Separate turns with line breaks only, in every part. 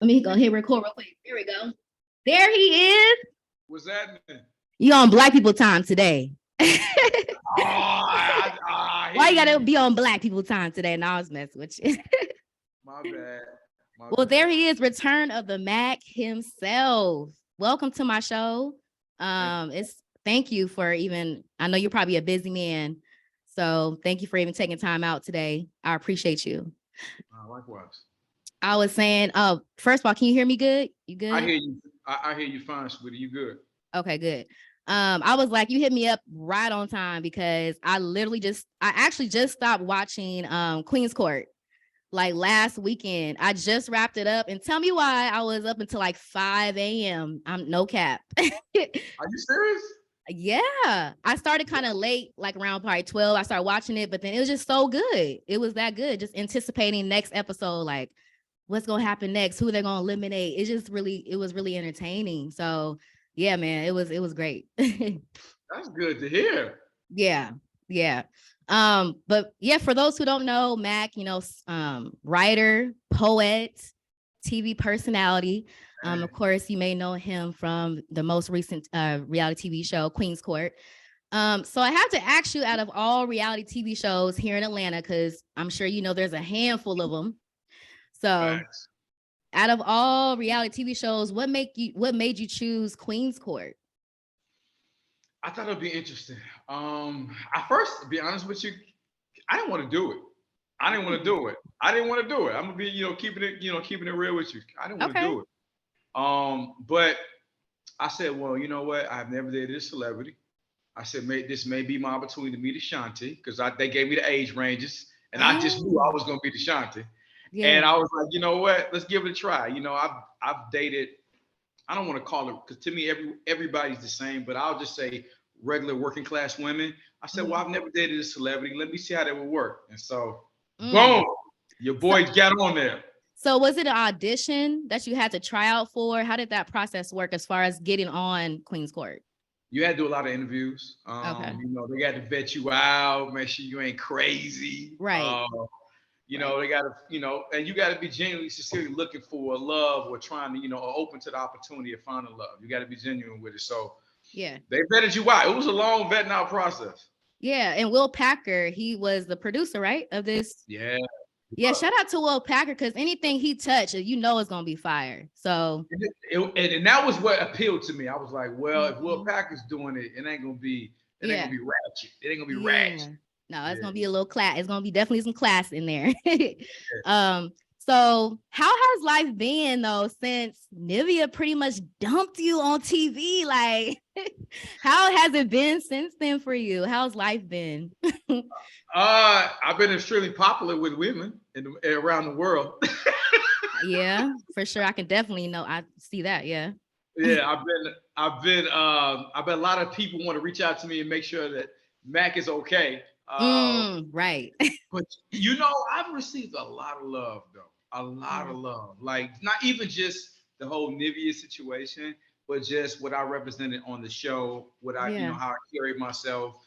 Let me go hit record real quick. Here we go. There he is.
What's happening?
You on Black people time today.
Why
you gotta be on Black people time today? Now I was messing with you.
My bad.
Well, there he is, return of the Mac himself. Welcome to my show. Thank you for even, I know you're probably a busy man, so thank you for even taking time out today. I appreciate you.
Likewise.
I was saying, first of all, can you hear me good? You good?
I hear you. I hear you fine, sweetie. You good?
Okay, good. I was like, you hit me up right on time because I actually just stopped watching Queen's Court like last weekend. I just wrapped it up, and tell me why I was up until like 5 a.m. I'm no cap.
Are you serious?
Yeah, I started kind of late, like around probably 12. I started watching it, but then it was just so good. It was that good. Just anticipating next episode, like what's gonna happen next, who they're gonna eliminate. It was really entertaining. So yeah, man, it was great.
That's good to hear.
Yeah. But yeah, for those who don't know, Mac, writer, poet, TV personality. Of course, you may know him from the most recent reality TV show, Queen's Court. So I have to ask you, out of all reality TV shows here in Atlanta, because I'm sure you know there's a handful of them. So out of all reality TV shows, what made you choose Queen's Court?
I thought it'd be interesting. I first, to be honest with you, I didn't want to do it. I didn't want to do it. I'm gonna be, keeping it real with you. I didn't want to do it. But I said, well, you know what? I've never dated a celebrity. I said, this may be my opportunity to meet Ashanti, because they gave me the age ranges, and I just knew I was gonna be Ashanti. Yeah. And I was like, you know what? Let's give it a try. I've dated. I don't want to call it, because to me everybody's the same, but I'll just say regular working class women. I said, well, I've never dated a celebrity. Let me see how that would work. And so, boom, your boy got on there.
So was it an audition that you had to try out for? How did that process work as far as getting on Queen's Court?
You had to do a lot of interviews.
Okay.
They got to vet you out, make sure you ain't crazy.
Right.
They got to, and you got to be genuinely, sincerely looking for a love, or trying to, or open to the opportunity of finding love. You got to be genuine with it. So
yeah,
they vetted you out. It was a long vetting out process.
Yeah, and Will Packer, he was the producer, right, of this?
Yeah.
Yeah, shout out to Will Packer, because anything he touched, it's gonna be fire. So
and that was what appealed to me. I was like, well, if Will Packer's doing it, it ain't gonna be ratchet. It ain't gonna be ratchet.
No, it's gonna be a little class. It's gonna be definitely some class in there. So how has life been though since Nivea pretty much dumped you on TV? Like, how has it been since then for you? How's life been?
I've been extremely popular with women around the world.
Yeah, for sure. I can definitely know. I see that. Yeah.
Yeah, I've been a lot of people want to reach out to me and make sure that Mac is okay.
Right.
But I've received a lot of love though. A lot of love. Like, not even just the whole Nivea situation, but just what I represented on the show, what I, how I carried myself,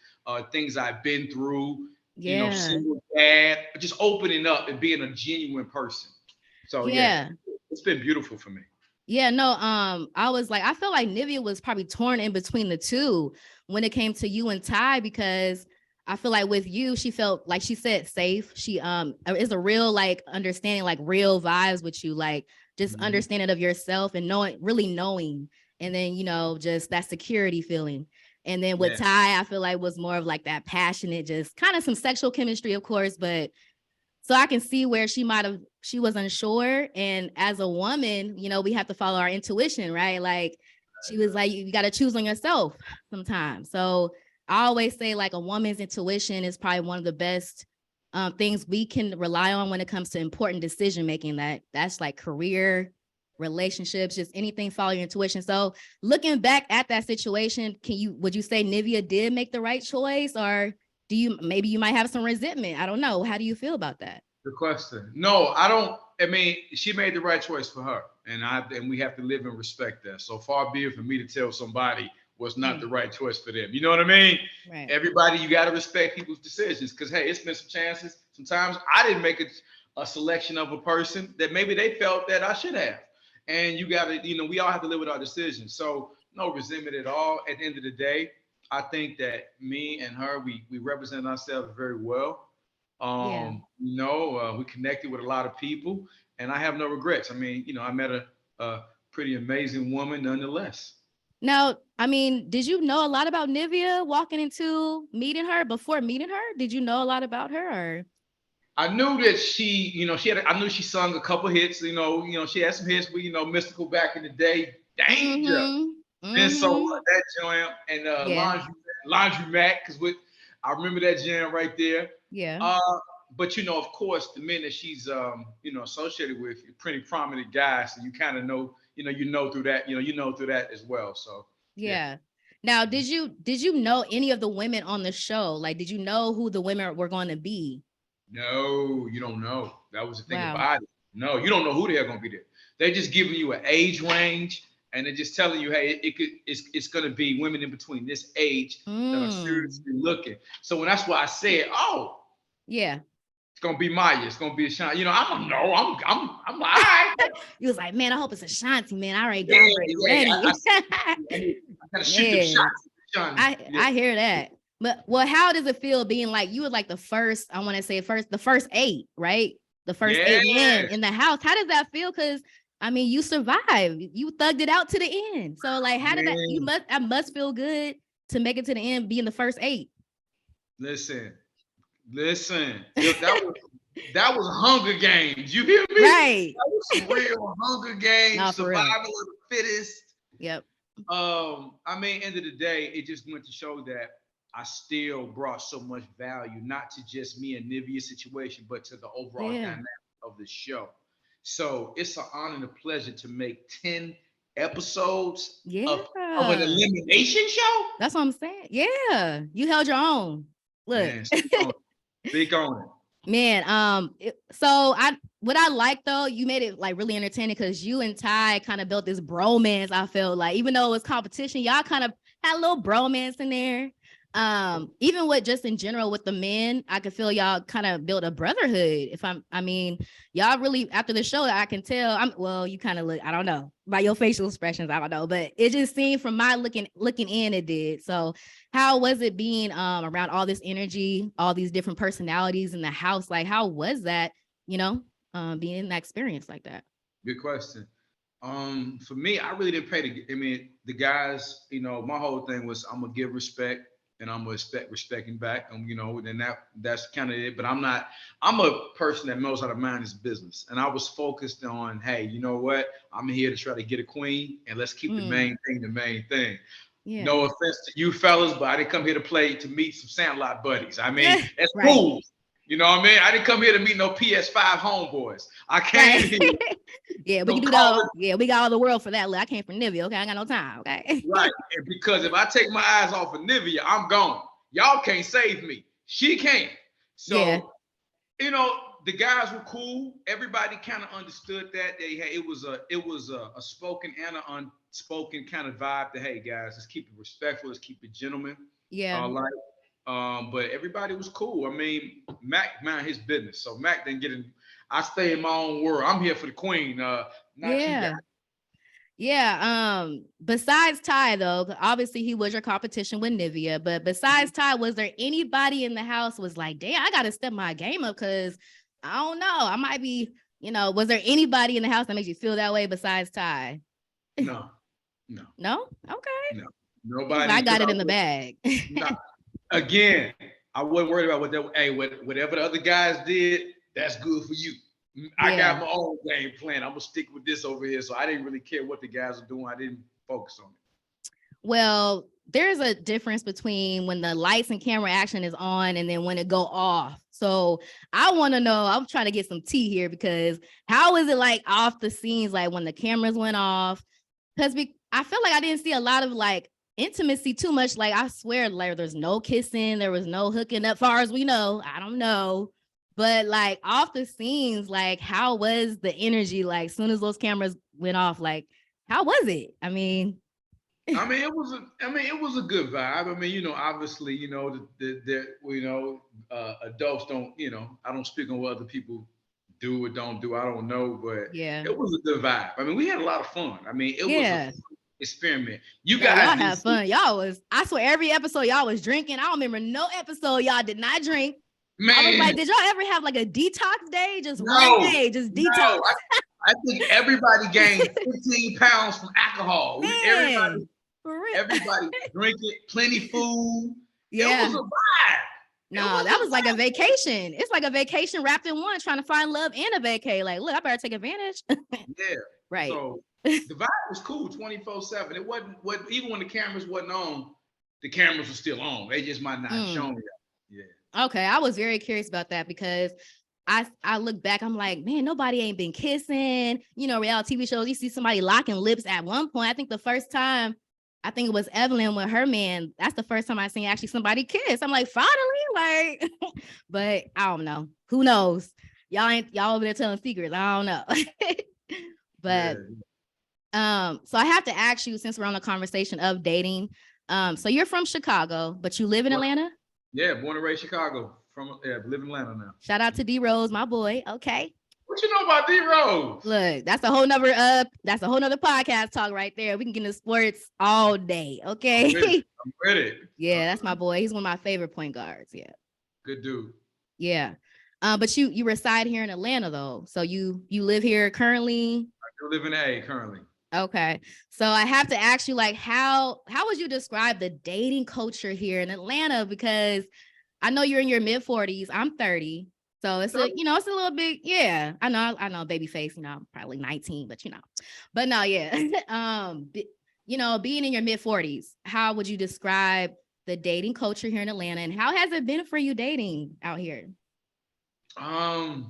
things I've been through, single dad, just opening up and being a genuine person. So yeah, it's been beautiful for me.
Yeah, no, I was like, I feel like Nivea was probably torn in between the two when it came to you and Ty, because I feel like with you, she felt, like she said, safe. She is a real, like, understanding, like real vibes with you, like just understanding of yourself and really knowing. And then, just that security feeling. And then with Ty, I feel like was more of like that passionate, just kind of some sexual chemistry, of course, but so I can see where she was unsure. And as a woman, we have to follow our intuition, right? Like, she was like, you got to choose on yourself sometimes. So I always say, like, a woman's intuition is probably one of the best things we can rely on when it comes to important decision making. That's like career, relationships, just anything. Follow your intuition. So looking back at that situation, would you say Nivea did make the right choice, or maybe you might have some resentment? I don't know. How do you feel about that?
Good question. No, I don't. I mean, she made the right choice for her, and we have to live and respect that. So far be it for me to tell somebody was not the right choice for them. You know what I mean?
Right.
Everybody, you got to respect people's decisions, because hey, it's been some chances. Sometimes I didn't make a selection of a person that maybe they felt that I should have. and you gotta, we all have to live with our decisions. So no resentment at all. At the end of the day, I think that me and her, we represent ourselves very well.
Yeah.
We connected with a lot of people, and I have no regrets. I mean, I met a pretty amazing woman nonetheless.
Now, I mean, did you know a lot about Nivea walking into meeting her before meeting her? Did you know a lot about her or?
I knew that she had. I knew she sung a couple hits. She had some hits with Mystical back in the day. Danger.
Mm-hmm.
Been so
Mm-hmm.
what that jam and
Yeah.
laundry mat because I remember that jam right there.
Yeah.
Uh, but of course, the men that she's associated with, pretty prominent guys, so you kind of know, through that, through that as well. So yeah.
Yeah. Now, did you know any of the women on the show? Like, did you know who the women were going to be?
No, you don't know. That was the thing
Wow.
about it. No, you don't know who they're gonna be there. They just giving you an age range, and they're just telling you, hey, it's gonna be women in between this age that are
Mm.
seriously looking. So when that's why I said, oh,
Yeah.
it's gonna be Maya, it's gonna be a shine. I don't know. I'm all right.
You was like, man, I hope it's Ashanti, man.
Yeah,
I'm already
yeah.
ready.
I gotta shoot them
Man,
shots. Shine.
I
Yeah.
I hear that. But well, how does it feel being like you were like the first, I want to say the first eight, right? The first eight men
Yes.
in the house. How does that feel? Because I mean, you survived. You thugged it out to the end. So like, how did that
Man,
I must feel good to make it to the end, being the first eight.
listen, listen. That was Hunger Games. You hear me?
Right.
That was some real Hunger Games,
Not for real.
survival of the fittest.
Yep.
I mean, end of the day, it just went to show that I still brought so much value, not to just me and Nivea's situation, but to the overall
Yeah.
dynamic of the show. So it's an honor and a pleasure to make 10 episodes of an
Yeah.
elimination show.
That's what I'm saying. Yeah. You held your own. Look.
Man, speak on it. Speak on it.
Man, so what I like though, you made it like really entertaining because you and Ty kind of built this bromance. I feel like even though it was competition, y'all kind of had a little bromance in there. Even with just in general with the men, I could feel y'all kind of build a brotherhood. I mean, y'all really after the show, I can tell. You kind of look, I don't know, by your facial expressions, I don't know, but it just seemed from my looking in, it did. So how was it being around all this energy, all these different personalities in the house? Like, how was that, being in that experience like that?
Good question. For me, I really didn't pay the guys, my whole thing was I'm gonna give respect and I'm gonna respecting back. And then that's kind of it. But I'm a person that knows how to mind his business. And I was focused on, hey, you know what? I'm here to try to get a queen and let's keep the main thing the main thing.
Yeah.
No offense to you fellas, but I didn't come here to meet some Sandlot buddies. I mean, that's
right.
cool. You know what I mean? I didn't come here to meet no PS5 homeboys. I came here.
Yeah, we can do that. Yeah, we got all the world for that. Look, I came from Nivea. Okay, I got no time. Okay.
Right. And because if I take my eyes off of Nivea, I'm gone. Y'all can't save me. She can't. So, the guys were cool. Everybody kind of understood that. It was a spoken and an unspoken kind of vibe that, hey guys, let's keep it respectful, let's keep it gentleman.
Yeah.
But everybody was cool. I mean, Mac mind his business. So Mac didn't get in. I stay in my own world. I'm here for the queen. Not you guys.
Yeah. Besides Ty, though, obviously he was your competition with Nivea. But besides Ty, was there anybody in the house was like, damn, I gotta step my game up because I don't know. I might be, was there anybody in the house that makes you feel that way besides Ty?
No.
No? Okay.
No. Nobody.
I got it in the bag.
No. Again, I wasn't worried about whatever the other guys did, that's good for you. I got my own game plan. I'm gonna stick with this over here. So I didn't really care what the guys are doing. I didn't focus on it.
Well, there's a difference between when the lights and camera action is on and then when it go off. So I want to know, I'm trying to get some tea here because how is it like off the scenes, like when the cameras went off? Because I feel like I didn't see a lot of like intimacy too much. Like I swear, like there's no kissing, there was no hooking up, far as we know. I don't know. But like off the scenes, like how was the energy? Like as soon as those cameras went off, like how was it?
it was a good vibe. I mean, obviously, the adults don't, I don't speak on what other people do or don't do, I don't know, but
Yeah.
it was a good vibe. I mean, we had a lot of fun. I mean, it was a
Yeah.
fun experiment. You
Yeah, y'all
guys didn't
have
see,
fun. Y'all was, I swear, every episode y'all was drinking. I don't remember no episode y'all did not drink. I was
man.
like, did y'all ever have like a detox day? Just one
No,
day, just detox.
no. I think everybody gained 15 pounds from alcohol.
Man, for real.
Everybody drinking, plenty food. It was
Yeah.
a vibe. It
No,
was
that
a
was like a
vibe.
vacation. It's like a vacation wrapped in one, trying to find love and a vacay. Like, look, I better take advantage.
Yeah.
Right.
So the vibe was cool 24/7. It wasn't what even when the cameras wasn't on, the cameras were still on. They just might not have
Mm.
shown it. Yeah.
Okay, I was very curious about that because I look back, I'm like, man, nobody ain't been kissing. Reality TV shows, you see somebody locking lips at one point. I think the first time, I think it was Evelyn with her man. That's the first time I seen actually somebody kiss. I'm like, finally, like, but I don't know. Who knows? Y'all over there telling secrets. I don't know. But
Yeah.
so I have to ask you, since we're on the conversation of dating. So you're from Chicago, but you live in Atlanta?
Yeah, born and raised Chicago. Live in Atlanta now.
Shout out to D Rose, my boy. Okay.
What you know about D Rose?
Look, that's a whole nother podcast talk right there. We can get into sports all day. Okay.
I'm ready.
Yeah, that's my boy. He's one of my favorite point guards. Yeah.
Good dude.
Yeah. But you reside here in Atlanta though. So you live here currently.
I do live in A currently.
Okay. So I have to ask you, like, how would you describe the dating culture here in Atlanta? Because I know you're in your mid 40s. I'm 30. So it's it's a little bit, yeah. I know, baby face, I'm probably 19, but no, yeah. Being in your mid 40s, how would you describe the dating culture here in Atlanta, and how has it been for you dating out here?
Wow,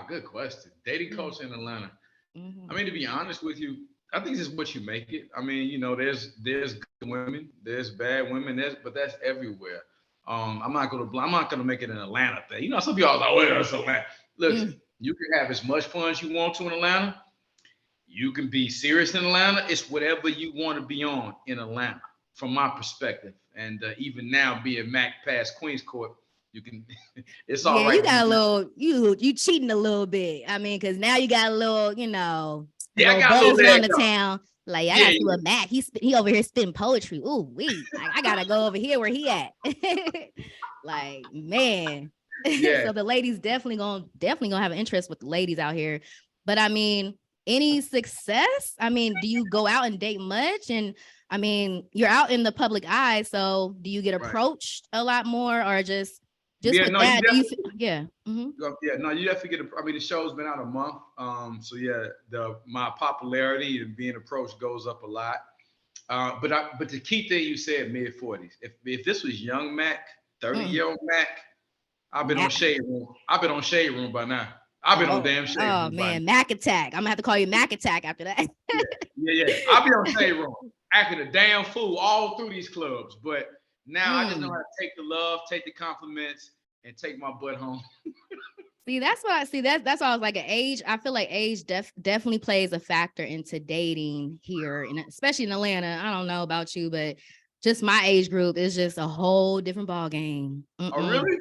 good question. Dating culture in Atlanta.
Mm-hmm.
I mean, to be honest with you, I think this is what you make it. I mean, there's good women, there's bad women, but that's everywhere. I'm not gonna make it an Atlanta thing. Some people are like, "Oh, it's Atlanta." Look, you can have as much fun as you want to in Atlanta. You can be serious in Atlanta. It's whatever you want to be on in Atlanta, from my perspective. And even now, being Mac past Queens Court, you can. It's all
Yeah,
right.
you got a little, you cheating a little bit. I mean, because now you got a little,
Yeah, I
little
got a
buzz
little
around
leg
the
up.
town. Like, I
Yeah,
gotta see what Mac. He over here spitting poetry. Ooh, I gotta go over here where he at. Like, man.
yeah.
So the ladies definitely gonna have an interest with the ladies out here. But I mean, any success? I mean, do you go out and date much? And I mean, you're out in the public eye, so do you get
Right.
approached a lot more, or just
Yeah,
with
no,
that? Do you? Yeah. Mm-hmm.
yeah, no, you definitely get. I mean, the show's been out a month, so yeah, my popularity and being approached goes up a lot. But the key thing you said, mid 40s. If this was young Mac, 30-year-old Mac, I've been on Shade Room. I've been on Shade Room by now. I've been on damn Shade
Oh
Room by now.
man, Mac Attack. I'm gonna have to call you Mac Attack after that.
Yeah. I'll be on Shade Room, acting a damn fool all through these clubs. But now I just know how to take the love, take the compliments, and take my butt home.
See, that's what I see. That's why I was like, an age. I feel like age definitely plays a factor into dating here, and especially in Atlanta. I don't know about you, but just my age group is just a whole different ball game.
Oh, really?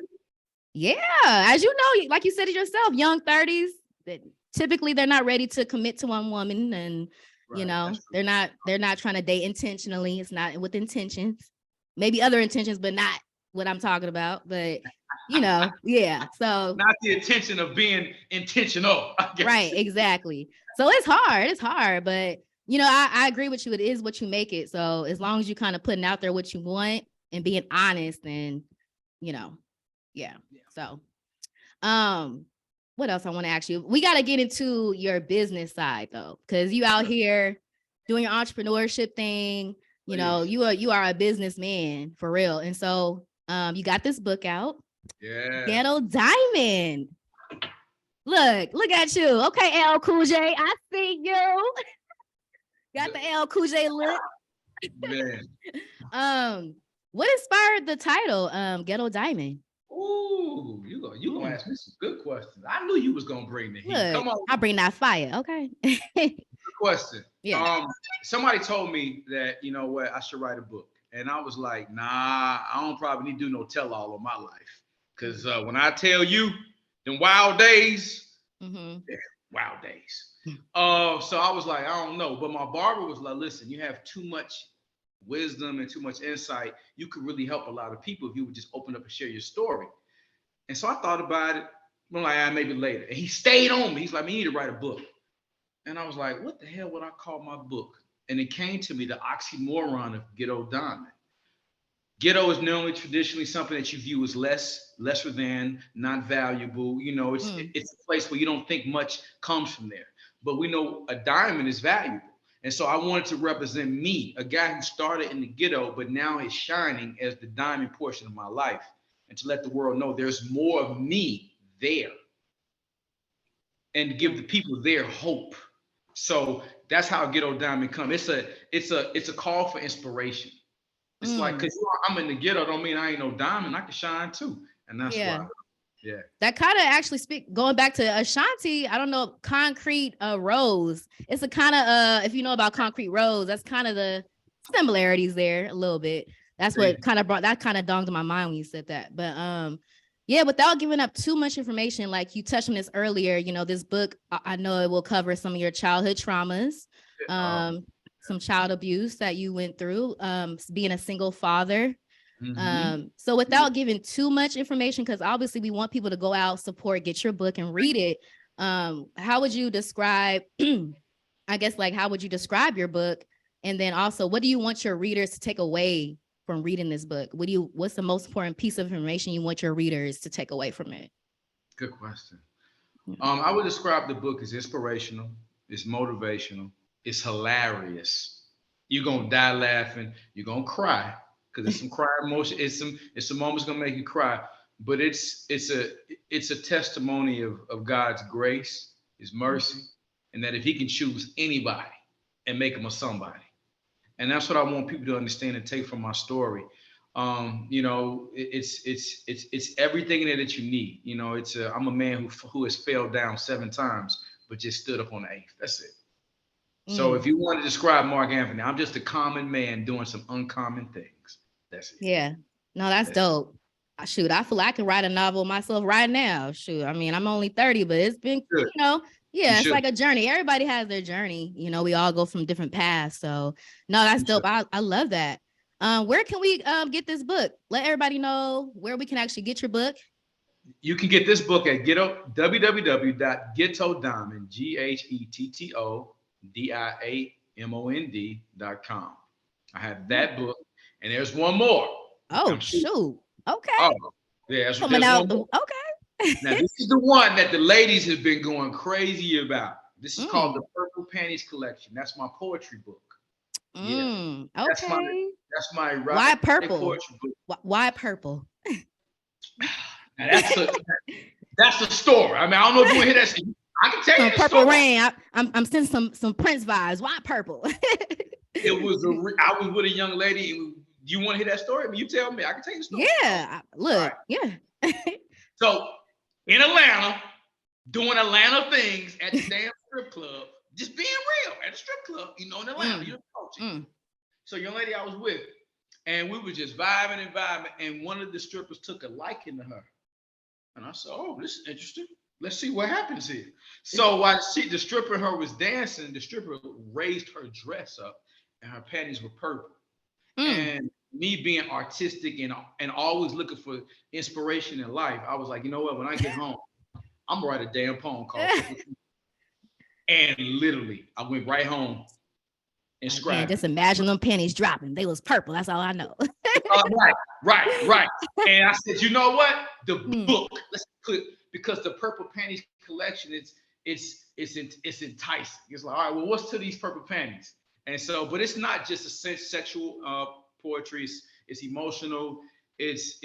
Yeah, as you know, like you said it yourself, young 30s. That typically they're not ready to commit to one woman, and they're not trying to date intentionally. It's not with intentions, maybe other intentions, but not what I'm talking about. But yeah. So
not the intention of being intentional, I guess.
Right, exactly. So it's hard, but I agree with you. It is what you make it. So as long as you kind of putting out there what you want and being honest, then yeah. So what else I want to ask you? We got to get into your business side though, because you out here doing your entrepreneurship thing. You are a businessman for real. And so you got this book out.
Yeah.
Ghetto Diamond. Look at you. Okay, L Cool J, I see you. Got the L Cool J look.
Man.
What inspired the title, Ghetto Diamond?
Ooh, you gonna ask me some good questions. I knew you was gonna bring the heat.
Look,
Come on.
I'll bring that fire. Okay.
Good question.
Yeah.
Somebody told me that, I should write a book. And I was like, nah, I don't probably need to do no tell-all of my life. Because when I tell you, them wild days,
Mm-hmm.
Yeah, wild days. So I was like, I don't know. But my barber was like, listen, you have too much wisdom and too much insight. You could really help a lot of people if you would just open up and share your story. And so I thought about it. I'm like, maybe later. And he stayed on me. He's like, you need to write a book. And I was like, what the hell would I call my book? And it came to me, the oxymoron of Ghetto Diamond. Ghetto is normally traditionally something that you view as lesser than, not valuable. You know,
Mm.
it's a place where you don't think much comes from there. But we know a diamond is valuable. And so I wanted to represent me, a guy who started in the ghetto, but now is shining as the diamond portion of my life. And to let the world know there's more of me there and to give the
Mm.
people there hope. So that's how Ghetto Diamond come. It's a call for inspiration. It's like,
Mm.
cause I'm in the ghetto, don't mean I ain't no diamond. I can shine too, and that's
Yeah.
why. Yeah.
That kind of actually speak going back to Ashanti. I don't know, concrete rose. It's a kind of if you know about concrete rose, that's kind of the similarities there a little bit. That's what kind of brought that kind of dawned in my mind when you said that. But yeah, without giving up too much information, like you touched on this earlier, you know, this book, I know it will cover some of your childhood traumas, some child abuse that you went through, being a single father. So without giving too much information, because obviously we want people to go out, support, get your book and read it. How would you describe, I guess, like, how would you describe your book? And then also, what do you want your readers to take away from reading this book? What's the most important piece of information you want your readers to take away from it?
Good question. I would describe the book as inspirational, it's motivational, it's hilarious. You're gonna die laughing, you're gonna cry, because it's some cry emotion, it's some moments gonna make you cry. But it's a testimony of God's grace, his mercy, and that if he can choose anybody and make them a somebody. And that's what I want people to understand and take from my story. It's everything in there that you need. You know, I'm a man who has failed down 7 times, but just stood up on the eighth. That's it. So if you want to describe Mark Anthony, I'm just a common man doing some uncommon things. That's it.
Yeah. No, that's dope. Shoot, I feel like I can write a novel myself right now. Shoot, I mean, I'm only 30, but it's been,
Good.
Yeah, it's like a journey. Everybody has their journey. You know, we all go from different paths. So, no, that's dope. I love that. Where can we get this book? Let everybody know where we can actually get your book.
You can get this book at www.ghettodiamond, GhettoDiamond.com. I have that book, and there's one more.
Oh, shoot. Okay.
Oh, yeah, there's
coming out.
One more.
Okay.
Now, this is the one that the ladies have been going crazy about. This is called the Purple Panties Collection. That's my poetry book.
Yeah. Okay.
That's my
why purple?
Poetry book.
Why purple?
Now, that's the story. I mean, I don't know if you want to hear that. I can tell you the
Purple
story.
Rain. I'm sensing some Prince vibes. Why purple?
I was with a young lady. Do you want to hear that story? I mean, you tell me. I can tell you the story.
Yeah. Look. Right. Yeah.
So in Atlanta, doing Atlanta things at the damn strip club, just being real at the strip club, you know, in Atlanta, you're coaching. So young lady I was with, and we were just vibing, and one of the strippers took a liking to her. And I said, oh, this is interesting. Let's see what happens here. So while the stripper and her was dancing, the stripper raised her dress up, and her panties were purple. And me being artistic and always looking for inspiration in life, I was like, you know what? When I get home, I'm gonna write a damn poem called And literally, I went right home and scribed.
Just imagine them panties dropping. They was purple. That's all I know.
Right. And I said, you know what? The book. Let's put, because the Purple Panties Collection, it's enticing. It's like, all right, well, what's to these purple panties? And so, but it's not just a sexual poetry. It's emotional. It's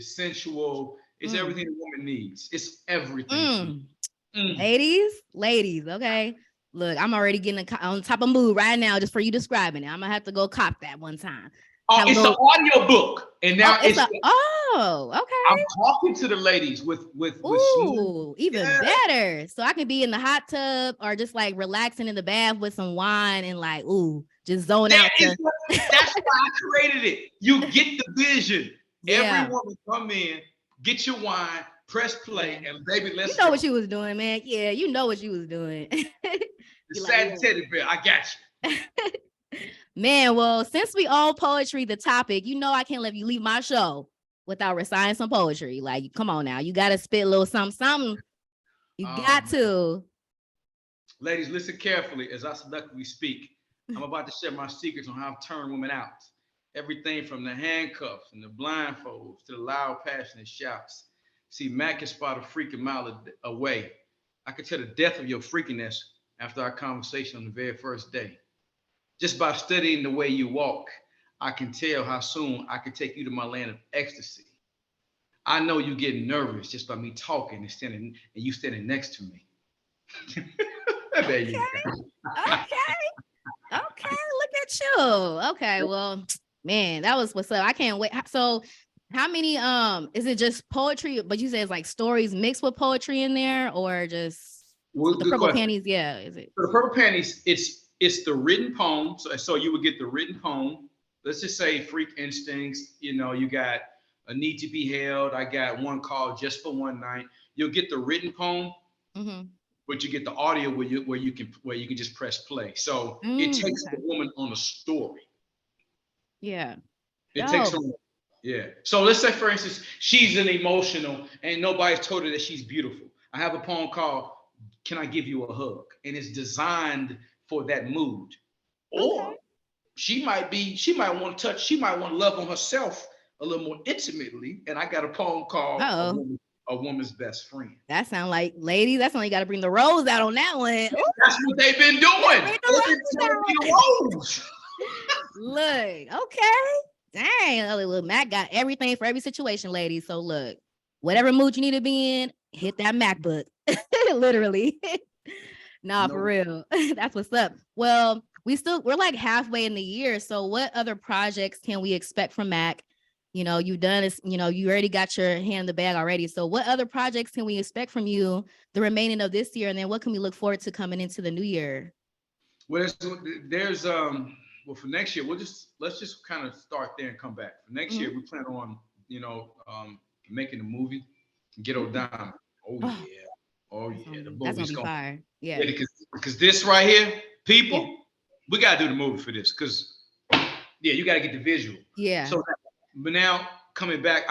sensual. It's everything a woman needs. It's everything.
Ladies. Okay. Look, I'm already getting on top of mood right now just for you describing it. I'm gonna have to go cop that one time.
Oh, it's an audio book, and now
okay.
I'm talking to the ladies with
smooth, even better. So I can be in the hot tub or just like relaxing in the bath with some wine and like, just zone out.
That's why I created it. You get the vision. Every woman come in, get your wine, Press play,
Yeah.
and baby,
You
let's
know
go.
what you was doing, man. Yeah, you know what you was doing.
The
You like,
sad teddy bear, I got you.
man, well, since we all poetry, the topic, you know, I can't let you leave my show without reciting some poetry. Like, come on now, you got to spit a little something. You got
Man.
to.
Ladies, listen carefully as I seductively speak. I'm about to share my secrets on how I've turned women out. Everything from the handcuffs and the blindfolds to the loud, passionate shouts. See, Mac can spot a freak a mile away. I could tell the depth of your freakiness after our conversation on the very first day. Just by studying the way you walk, I can tell how soon I can take you to my land of ecstasy. I know you getting nervous just by me talking and you standing next to me. There
Okay.
you go.
Okay. Okay. Look at you. Okay. Well, man, that was what's up. I can't wait. So, how many is it just poetry, but you say it's like stories mixed with poetry in there, or just
Well,
the
good
purple
question.
panties? Yeah, is it?
For the purple panties, it's the written poem. So you would get the written poem. Let's just say freak instincts. You know, you got a need to be held. I got one called just for one night. You'll get the written poem,
Mm-hmm.
but you get the audio where you can just press play. So it takes the
Okay.
woman on a story.
Yeah.
It takes her
Dope.
on. Yeah. So let's say, for instance, she's an emotional and nobody's told her that she's beautiful. I have a poem called "Can I Give You a Hug?" and it's designed for that mood.
Okay.
Or she might want to touch, she might want to love on herself a little more intimately. And I got a poem called
Oh,
A Woman's Best Friend.
that sound like ladies. That's when you got to bring the rose out on that one. Ooh,
That's what they've been
gotta
doing.
bring the
They've been
rose
telling me
out.
the rose.
Look, okay. Dang, look, Mac got everything for every situation, ladies. So look, whatever mood you need to be in, hit that MacBook. Literally. Nah, for
No.
real. That's what's up. Well, we're like halfway in the year. So what other projects can we expect from Mac? You know, you've done this, you know, you already got your hand in the bag already. So what other projects can we expect from you the remaining of this year? And then what can we look forward to coming into the new year?
Well, there's well, for next year, let's just kind of start there and come back. For next year,
Mhm.
we plan on, making a movie, Ghetto
Mm.
Diamond. Oh
Oh,
yeah. Oh yeah. The
that's gonna
movie's
be
going.
fire.
Yeah,
Yeah.
because this right here,
Yeah.
people, we gotta do the movie for this. Because yeah, you gotta get the visual.
Yeah.
So, but now coming back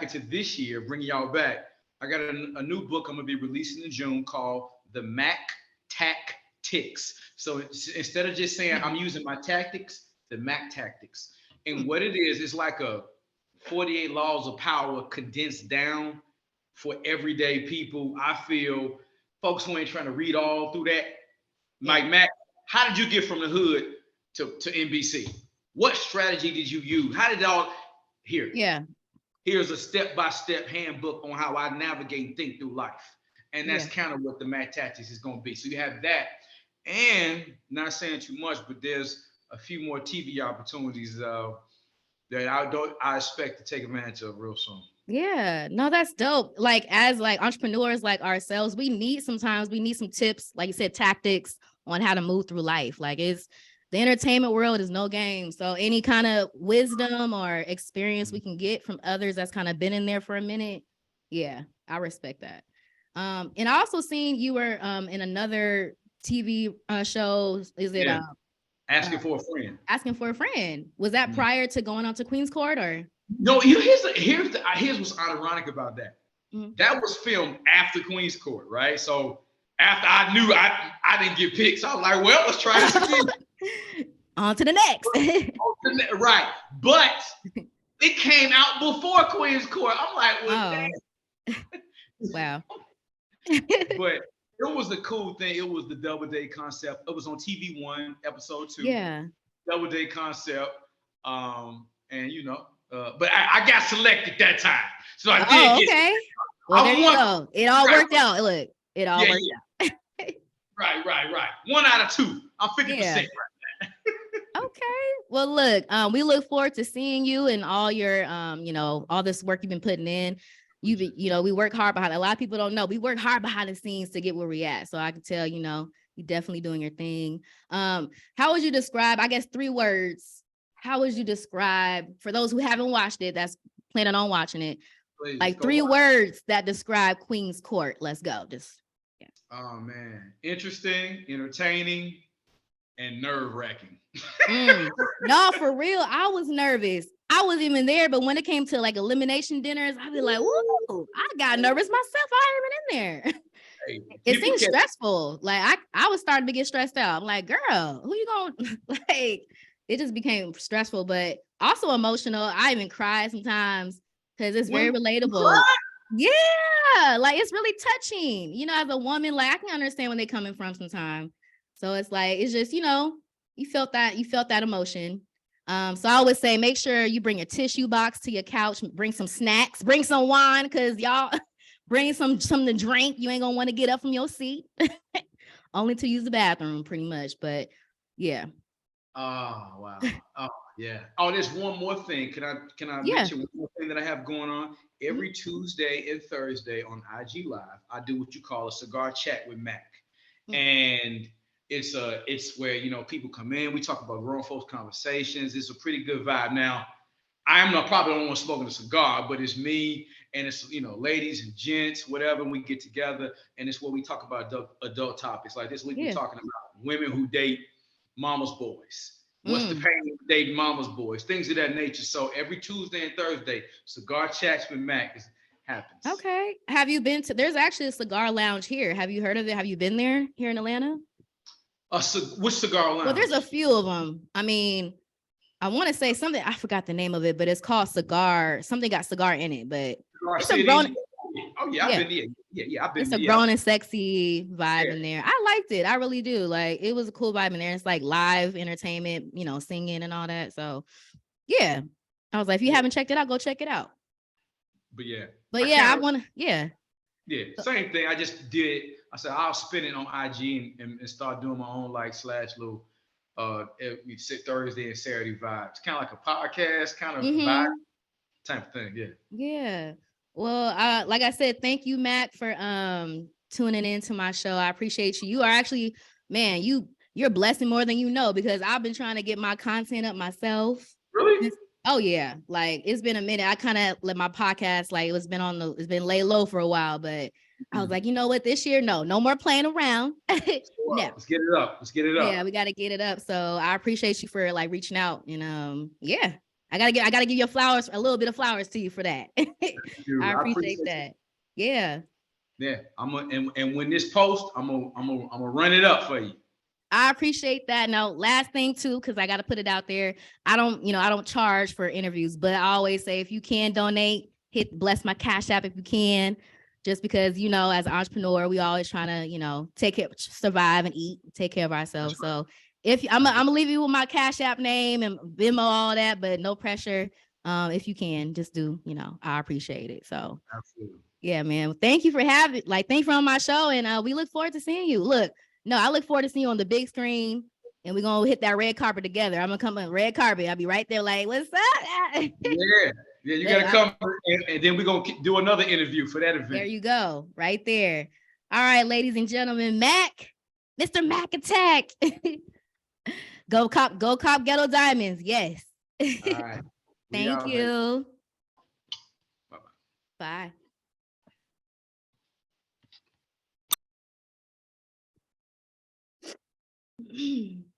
into this year, bringing y'all back. I got a new book I'm gonna be releasing in June called The Mac Tactics. So instead of just saying I'm using my tactics, the Mac Tactics. And
Hmm.
what it is like a 48 laws of power condensed down for everyday people. I feel folks who ain't trying to read all through that.
Yeah.
Mike Mac, how did you get from the hood to NBC? What strategy did you use? How did all here?
Yeah.
Here's a step-by-step handbook on how I navigate and think through life. And that's
Yeah.
kind of what the Mac Tactics is going to be. So you have that. And not saying too much, but there's a few more TV opportunities that I expect to take advantage of real soon.
Yeah. No, that's dope. Like as like entrepreneurs like ourselves, we need some tips, like you said, tactics on how to move through life. Like it's the entertainment world is no game. So any kind of wisdom or experience we can get from others that's kind of been in there for a minute. Yeah, I respect that. And I also seen you were in another TV show. Is it
Yeah,
uh
asking for a friend.
Asking for a Friend? Was that
Mm.
prior to going on to Queen's Court or?
No, here's what's ironic about that.
Mhm.
That was filmed after Queen's Court, right? So after I knew I didn't get picked, so I was like, well, let's try this again.
On to the next.
Right. But it came out before Queen's Court. I'm like, well,
Oh,
damn.
wow.
But it was a cool thing. It was the double day concept. It was on TV1, episode 2,
Yeah.
double day concept. And but I got selected that time. So I did
Oh,
get
okay. Well, there
I
you
won.
go. It all
Right,
worked out. Look, it all
yeah,
worked
yeah.
out.
Right. 1 out of 2. I'm 50%.
Yeah.
Right.
Okay. Well, look, we look forward to seeing you and all your, all this work you've been putting in. We work hard behind. A lot of people don't know we work hard behind the scenes to get where we at. So I can tell, you definitely doing your thing. How would you describe? I guess 3 words. How would you describe for those who haven't watched it? That's planning on watching it.
Please
Like
go
3
wild.
words that describe Queen's Court. Let's go. Just yeah.
Oh man, interesting, entertaining, and nerve wracking.
No, for real. I was nervous. I wasn't even there, but when it came to like elimination dinners, I'd be like, "Whoa!" I got nervous myself. I ain't even in there.
Hey,
It
people
seems
catch.
stressful. Like I was starting to get stressed out. I'm like, girl, who you going like it just became stressful, but also emotional. I even cry sometimes because it's very
When you
relatable.
cry?
Yeah, like it's really touching. As a woman, like I can understand when they're coming from sometimes. So it's like it's just, you felt that emotion. So I always say make sure you bring a tissue box to your couch, bring some snacks, bring some wine, because y'all bring something to drink. You ain't gonna want to get up from your seat. Only to use the bathroom, pretty much. But yeah.
Oh wow. Oh yeah. Oh, there's one more thing. Can I
Yeah.
mention one more thing that I have going on?
Mhm.
Every Tuesday and Thursday on IG Live, I do what you call a cigar chat with Mac.
Mm.
And it's where people come in, we talk about grown folks conversations. It's a pretty good vibe. Now, I'm not probably the only one smoking a cigar, but it's me and it's ladies and gents, whatever. And we get together and it's where we talk about adult topics. Like this week, we're
Yeah.
talking about women who date mama's boys. What's the
Mm.
pain of dating mama's boys? Things of that nature. So every Tuesday and Thursday, cigar chats with Mac happens.
Okay. Have you been to? There's actually a cigar lounge here. Have you heard of it? Have you been there here in Atlanta?
Which cigar
Well, there's a
lounge?
few of them. I mean, I want to say something. I forgot the name of it, but it's called Cigar. Something got cigar in it, but
Cigar
it's a grown.
Cities. Oh yeah, I've
Yeah,
been there. Yeah, I've been
it's a
there. Yeah,
grown and sexy vibe
yeah.
in there. I liked it. I really do. Like it was a cool vibe in there. It's like live entertainment, singing and all that. So yeah, I was like, if you
Yeah.
haven't checked it out, go check it out.
But yeah,
But
I
yeah, I
can't.
want to. Yeah.
Yeah, same thing. I just did. I said I'll spin it on IG and start doing my own like slash little we sit Thursday and Saturday vibes. Kind of like a podcast kind of vibe
Mm-hmm.
type of thing. Yeah.
Yeah. Well, like I said, thank you, Mac, for tuning into my show. I appreciate you. You are actually, man, you're blessing more than you know, because I've been trying to get my content up myself.
Really?
Oh yeah, like it's been a minute. I kind of let my podcast, like it's been lay low for a while, but I was
Mm.
like, you know what, this year, no more playing around.
Let's go
No.
up. Let's get it up. Let's get it
Yeah,
up.
we got to get it up. So I appreciate you for like reaching out, and yeah, I gotta give your flowers, a little bit of flowers to you for that.
Dude,
I
I
appreciate
appreciate you.
that. Yeah,
Yeah, and when this post, I'm gonna run it up for you.
I appreciate that. Now, last thing too, because I got to put it out there. I don't charge for interviews, but I always say if you can donate, bless my Cash App if you can. Just because, as an entrepreneur, we always trying to, take care, survive and eat, take care of
That's
ourselves.
right.
So if I'm
That's right.
gonna leave you with my Cash App name and Venmo, all that, but no pressure. If you can, just do, I appreciate it. So
Absolutely.
yeah, man. Thank you for thank you for on my show. And we look forward to seeing you. Look, no, I look forward to seeing you on the big screen. And we're gonna hit that red carpet together. I'm gonna come on red carpet. I'll be right there, like, what's up?
Yeah, yeah. You
Look,
gotta come, and then we're gonna do another interview for that
there
event.
you go, right there. All right, ladies and gentlemen, Mac, Mr. Mac Attack. Go cop ghetto diamonds. Yes.
All right, we
Thank
out, baby.
you.
Bye.
Bye.